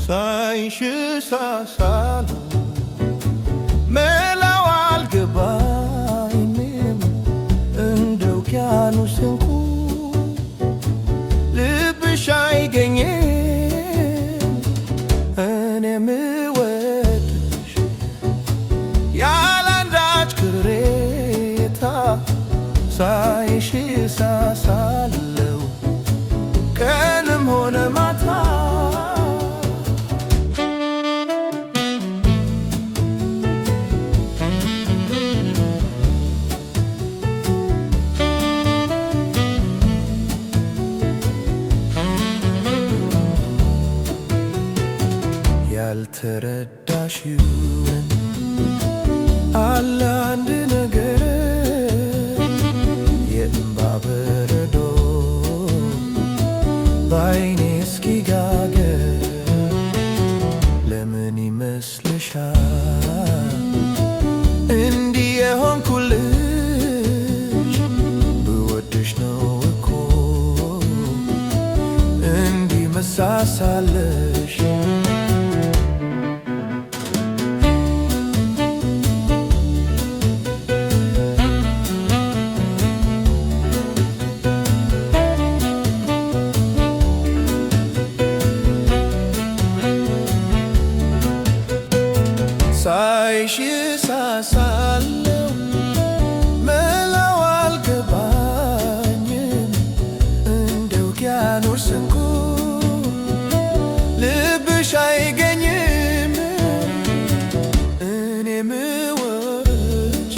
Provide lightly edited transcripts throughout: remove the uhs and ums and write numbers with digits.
ሳይሽ ሳሳለው መላው አልገባኝም እንደ ውቅያኖስ እንቁ ልብሽ አይገኝም እኔ ምወድሽ ያላንዳች ቅሬታ ሳይሽ ሳሳለው ቀንም ሆነ ማታ ያልተረዳሽውን አለ አንድ ነገር የእምባ በረዶ በዓይኔ እስኪጋገር ለምን ይመስልሻል እንዲህ የሆንኩልሽ? ብወድሽ ነው እኮ እንዲህ መሳሳለሽ። ሳይሽ ሳሳለው መላው አልገባኝም እንደ ውቅያኖስ እንቁ ልብሽ አይገኝም እኔ ምወድሽ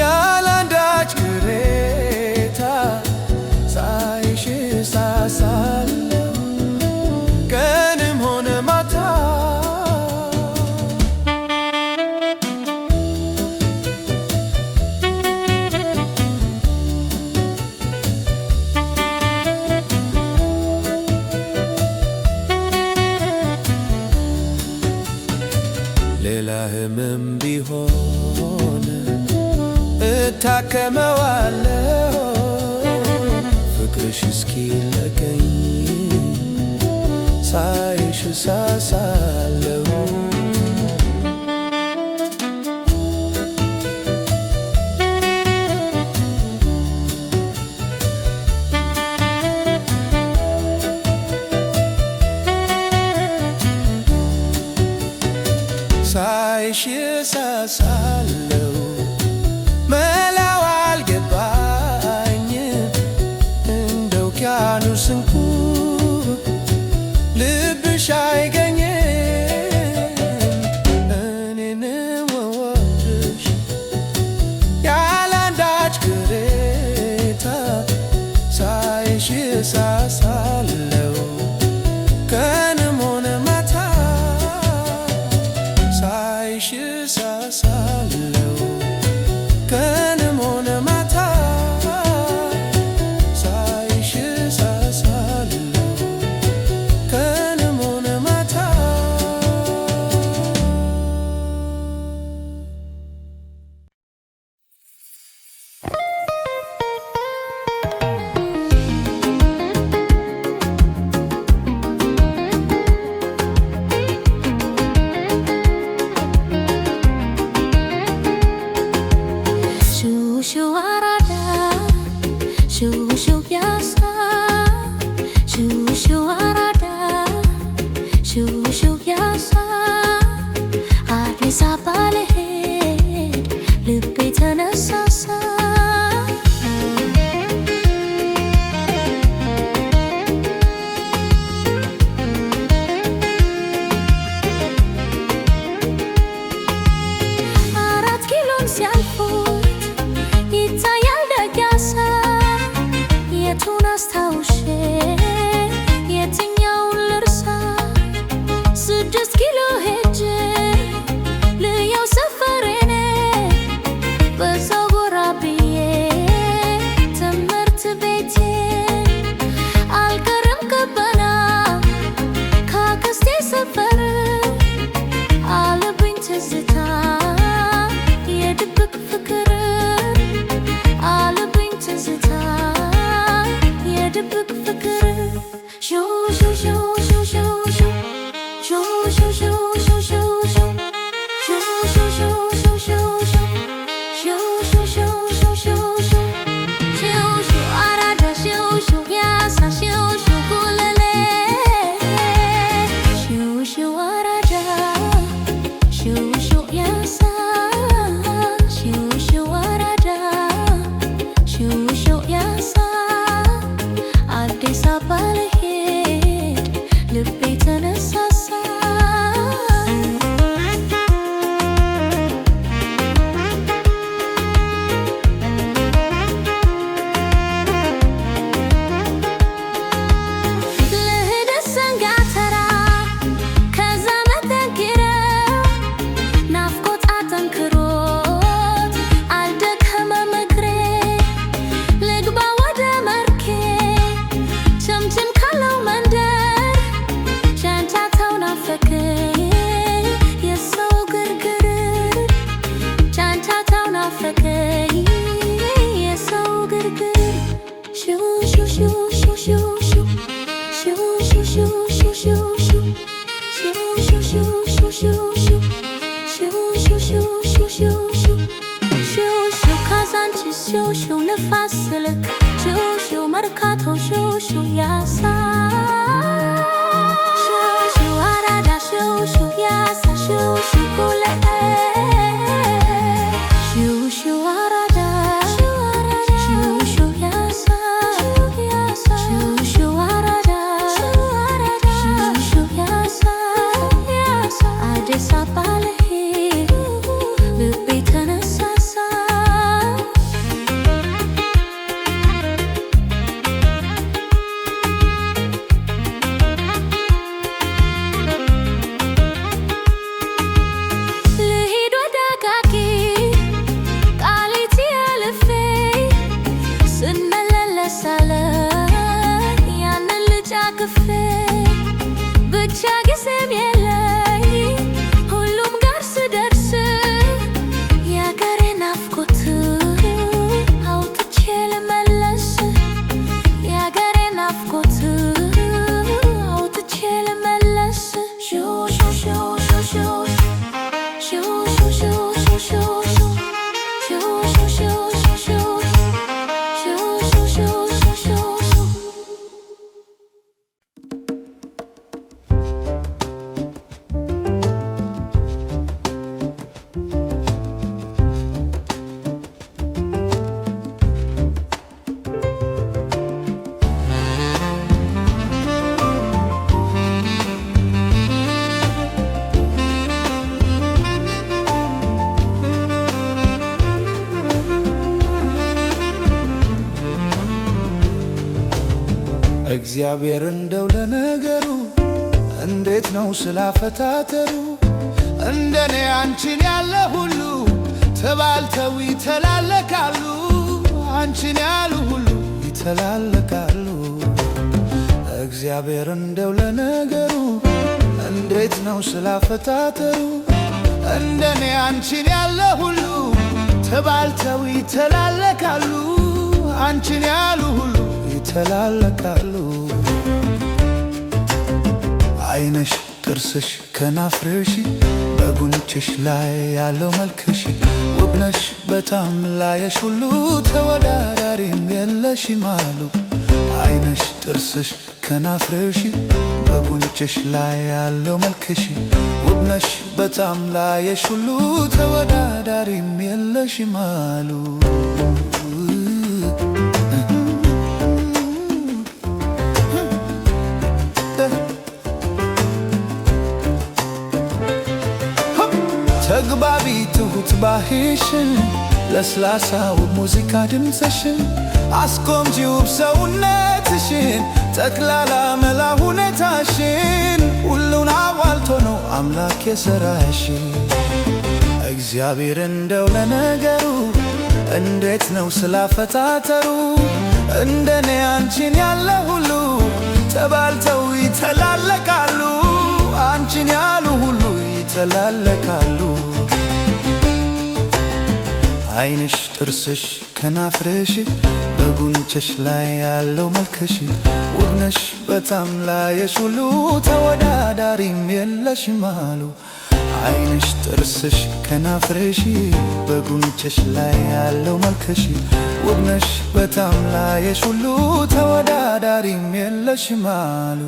ያላንዳች ቅሬታ ሳይሽ ሳሳለው ቀንም ሆነ ማታ ሌላ ህመም ቢሆን እታከመዋለሁ ፍቅርሽ እስኪለቀኝ ሳይሽ ሳሳለሁ ሳይሽ ሳሳለው መላው አልገባኝም እንደ ውቅያኖስ እንቁ ልብሽ አይገኝም እኔን ምወድሽ ያላንዳች ቅሬታ ሳይሽ ሳሳለው ቀንም ሆነ ማታ ሳይሽ ሳሳለው ቀንም ሆነ ማታ ሳይሽ ሳሳለው ቀንም ሆነ ማታ ታቅፌ ብቻ ጊዜም የለኝ ሁሉም ጋር ስደርስ የአገሬ ናፍቆት አውጥቼ ልመለስ የአገሬ ናፍቆት አውጥቼ ልመለስ እግዚአብሔር እንደው ለነገሩ እንዴት ነው ስላፈታተሩ እንደኔ አንቺን ያለ ሁሉ ተባልተው ይተላለካሉ አንቺን ያሉ ሁሉ ይተላለካሉ እግዚአብሔር እንደው ለነገሩ እንዴት ነው ስላፈታተሩ እንደኔ አንቺን ያለ ሁሉ ተባልተው ይተላለካሉ አንቺን ያሉ ሁሉ ይተላለካሉ አይነሽ ጥርስሽ ከናፍርሽ በጉንጭሽ ላይ ያለው መልክሽ ውብነሽ በጣም ላየሽ ሁሉ ተወዳዳሪም የለሽም አሉ አይነሽ ጥርስሽ ከናፍርሽ በጉንጭሽ ላይ ያለው መልክሽ ውብነሽ በጣም ላየሽ ሁሉ ተወዳዳሪም የለሽም አሉ ተግባቢ ትሁት ባህሽን ለስላሳው ሙዚቃ ድምፅሽን አስቆንጂ ውብ ሰውነትሽን ጠቅላላ መላ ሁኔታሽን ሁሉን አሟልቶ ነው አምላክ የሰራሽ እግዚአብሔር እንደው ለነገሩ እንዴት ነው ስላፈታተሩ እንደኔ አንቺን ያለ ሁሉ ተባልተው ይተላለካሉ አንቺን ያሉ ሁሉ ይተላለካሉ አይንሽ ጥርስሽ ከናፍርሽ በጉንጭሽ ላይ ያለው መልክሽ ውብነሽ በጣም ላየሽ ሁሉ ተወዳዳሪም የለሽም አሉ አይንሽ ጥርስሽ ከናፍርሽ በጉንጭሽ ላይ ያለው መልክሽ ውብነሽ በጣም ላየሽ ሁሉ ተወዳዳሪም የለሽም አሉ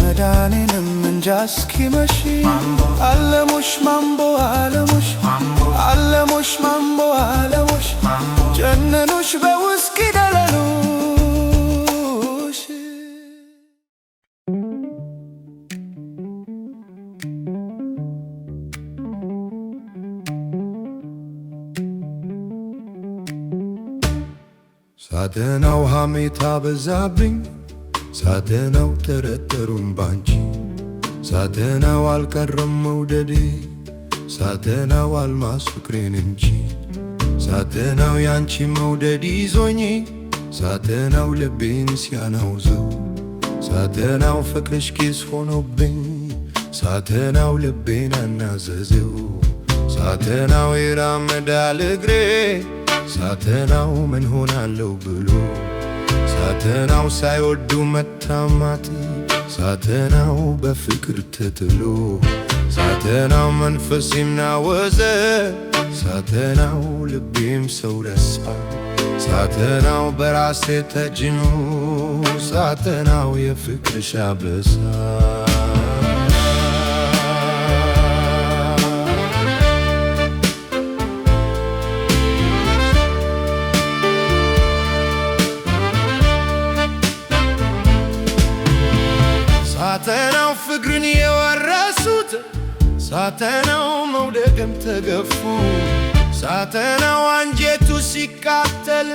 መዳኔንም እንጃ እስኪመሽ አለሙሽ ማምቦ አለሙሽ አለሙሽ ማምቦ አለሙሽ ጀነኑሽ በውስኪ ደለሉሽ ሳደናው ሐሜታ በዛብኝ ሳደናው ጠረጠሩን ባንቺ ሳደናው አልቀረም መውደዴ ሳደናው አልማስ ፍቅሬን እንጂ ሳደናው ያንቺ መውደድ ይዞኝ ሳደናው ልቤን ሲያናውዘው ሳደናው ፍቅርሽ ኪስ ሆኖብኝ ሳደናው ልቤን አናዘዘው ሳደናው ይራመዳል እግሬ ሳደናው ምን ሆናለሁ ብሎ ሳተናው ሳይወዱ መታማት ሳተናው በፍቅር ተጥሎ ሳተናው መንፈሴም ናወዘ ሳተናው ልቤም ሰው ረሳ ሳተናው በራሴ ተጅኖ ሳተናው የፍቅርሽ አበሳ ሳተናው ፍቅርን የወረሱት ሳተናው መውደቅም ተገፉ ሳተናው አንጀቱ ሲቃጠል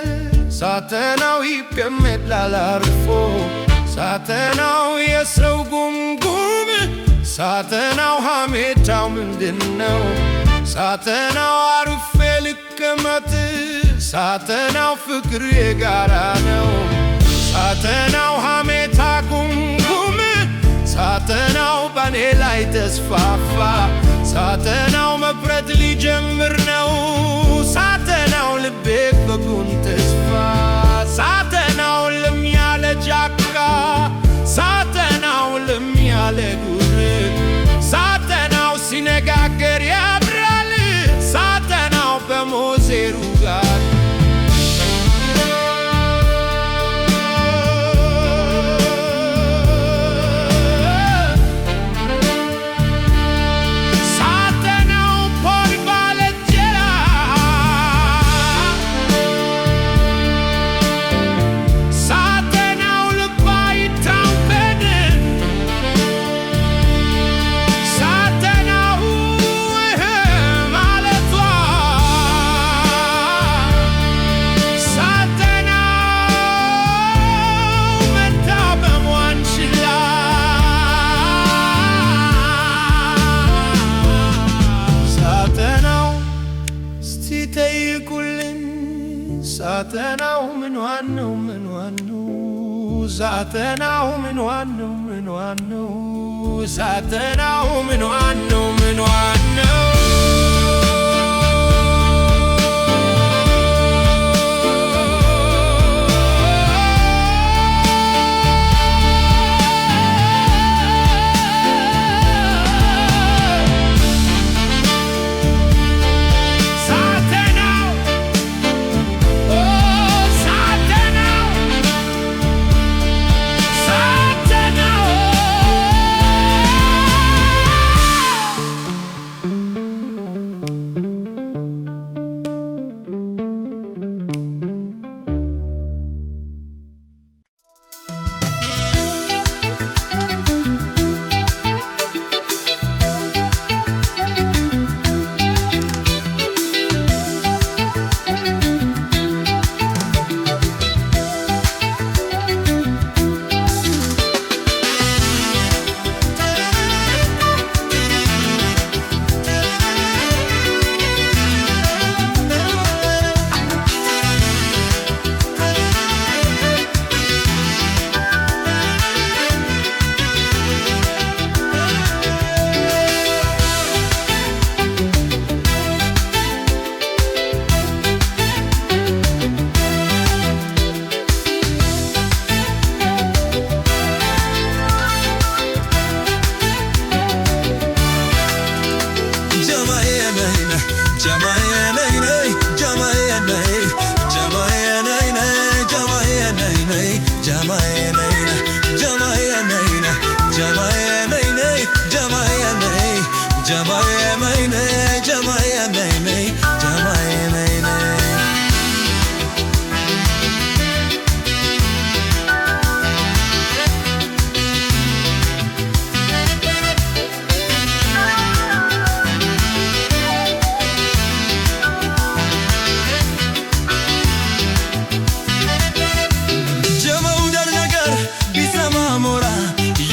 ሳተናው ይቀመጣል አርፎ ሳተናው የሰው ጉምጉም ሳተናው ሐሜታው ምንድነው? ሳተናው አርፌ ልቀመጥ ሳተናው ፍቅር የጋራ ነው። ሳተናው ሐሜታ ጉምጉም ሳተናው በኔ ላይ ተስፋፋ ሳተናው መፍረድ ሊጀምር ነው። ሳተናው ልቤ በጉን ተስፋ ሳተናው ለም ያለ ጫካ ሳተናው ለም ያለ ጉር ሳተናው ሲነጋገር ያብራል ሳተናው በሞዜሩ ጋር ሳተናው ምንዋን ነው ምንዋን ነው ሳተናው ምንዋን ነው ምንዋን ነው ሳተናው ምንዋን ነው ምንዋን ነው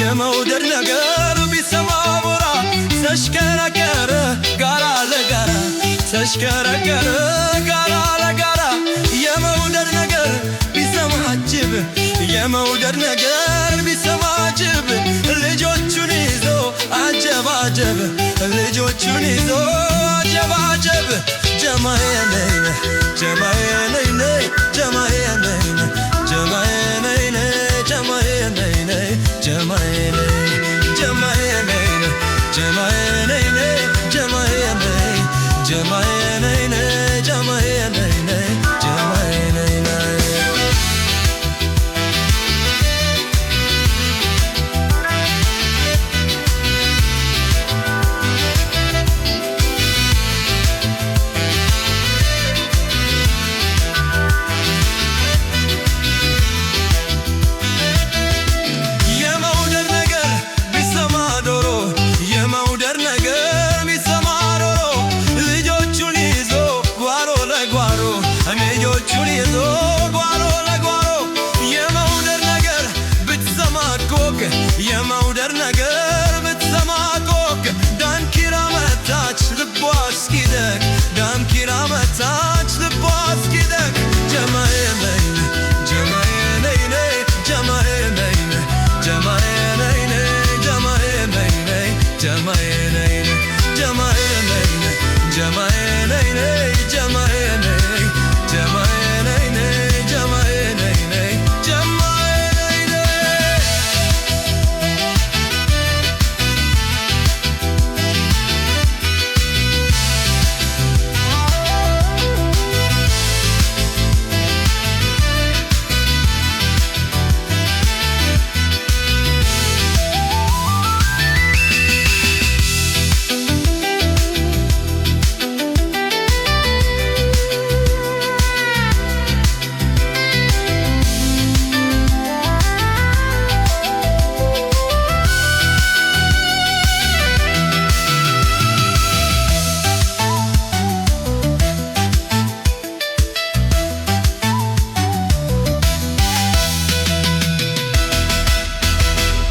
የመውደድ ነገር ቢሰማ ቦራ ተሽከረከረ ጋራ ለጋራ ተሽከረከረ ጋራ ለጋራ የመውደድ ነገር ቢሰማ ጅብ የመውደድ ነገር ቢሰማ ጅብ ልጆቹን ይዞ አጀባጀብ ልጆቹን ይዞ አጀባጀብ ጀማዬ ነይ ጀማዬ ነይ ጀማዬ ነይ